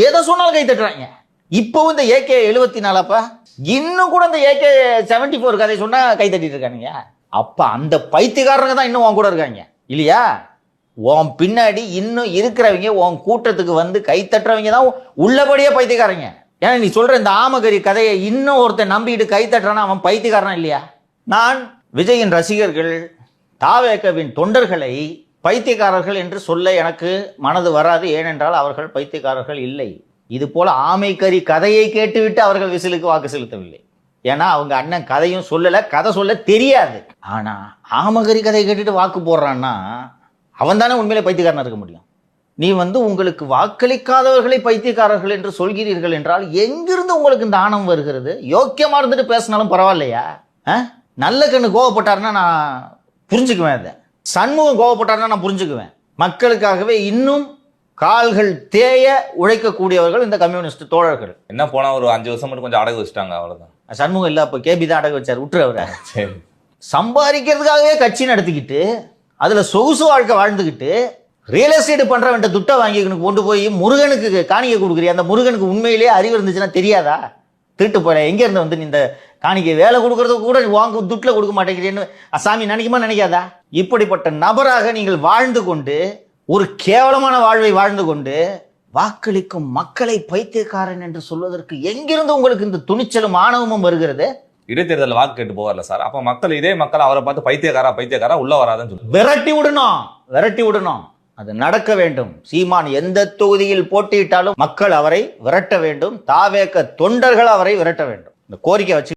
எதை சொன்னாலும் கை தட்டுறாங்க. இப்பவும் இந்த AK 74 இன்னும் கூட இந்த AK 74 கதை சொன்னா கை தட்டிட்டு இருக்கானுங்க. அப்ப அந்த பைத்தியக்காரங்க தான் இன்னும் உன் கூட இருக்காங்க இல்லையா? உன் பின்னாடி இன்னும் இருக்கிறவங்க, உன் கூட்டத்துக்கு வந்து கை தட்டுறவங்க தான் உள்ளபடியே பைத்தியக்காரங்க. ஏன்னா நீ சொல்ற இந்த ஆமகரி கதையை இன்னும் ஒருத்தன் நம்பிட்டு கை தட்டுறானா அவன் பைத்தியக்காரனா இல்லையா? நான் விஜயின் ரசிகர்கள், தாவேகவின் தொண்டர்களை பைத்தியக்காரர்கள் என்று சொல்ல எனக்கு மனது வராது. ஏனென்றால் அவர்கள் பைத்தியக்காரர்கள் இல்லை. இது போல ஆமைக்கறி கதையை கேட்டுவிட்டு அவர்கள் விசிலுக்கு வாக்கு செலுத்தவில்லை. ஏன்னா அவங்க அண்ணன் கதையும் சொல்லல, கதை சொல்ல தெரியாது. ஆனா ஆமகரி கதையை கேட்டுட்டு வாக்கு போடுறான்னா அவன் தானே உண்மையிலே பைத்தியக்காரனா இருக்க முடியும். நீ உங்களுக்கு வாக்களிக்காதவர்களை பைத்தியக்காரர்கள் என்று சொல்கிறீர்கள் என்றால் எங்கிருந்து உங்களுக்கு இந்த ஆணவம் வருகிறது? யோக்கியமா இருந்துட்டு பேசினாலும் பரவாயில்லையா? நல்ல கண்ணு கோவப்பட்டாருன்னா நான் புரிஞ்சுக்குவேன். அதை சண்முகம் கோவப்பட்டாருன்னா நான் புரிஞ்சுக்குவேன். மக்களுக்காகவே இன்னும் கால்கள் தேய உழைக்கக்கூடியவர்கள் இந்த கம்யூனிஸ்ட் தோழர்கள். என்ன போனா ஒரு 5 வருஷம் மட்டும் கொஞ்சம் அடகு வச்சுட்டாங்க, அவ்வளவுதான். சண்முகம் இல்ல, அப்ப KB தான் அடகு வச்சார். விட்டுறவரை சம்பாதிக்கிறதுக்காகவே கட்சி நடத்திக்கிட்டு அதுல சொகுசு வாழ்க்கை வாழ்ந்துக்கிட்டு ரியல் எஸ்டேட் பண்றவன் துட்டை வாங்கிக்கணும் கொண்டு போய் முருகனுக்கு காணிக்கை கொடுக்குறியா? அந்த முருகனுக்கு உண்மையிலேயே அறிவு இருந்துச்சுன்னா தெரியாதா? திருட்டு போற எங்க இருந்து வந்து இந்த காணிக்கை வேலை கொடுக்கறதுக்கு கூட வாங்க துட்டுல கொடுக்க மாட்டேங்கிறேன்னு சாமி நினைக்குமா நினைக்காதா? இப்படிப்பட்ட நபராக நீங்கள் வாழ்ந்து கொண்டு ஒரு கேவலமான வாழ்வை வாழ்ந்து கொண்டு வாக்களிக்கும் மக்களை பைத்தியக்காரன் என்று சொல்வதற்கு எங்கிருந்து உங்களுக்கு இந்த துணிச்சலும் ஆணவமும் வருகிறது? இடைத்தேர்தல் வாக்கு கேட்டு போவார்ல சார், அப்ப மக்கள் இதே மக்கள் அவரை பார்த்து பைத்தியக்காரா உள்ள வராதுன்னு சொல்லி விரட்டி விடணும். அது நடக்க வேண்டும். சீமான் எந்த தொகுதியில் போட்டியிட்டாலும் மக்கள் அவரை விரட்ட வேண்டும். தாவேக தொண்டர்கள் அவரை விரட்ட வேண்டும். இந்த கோரிக்கை வச்சு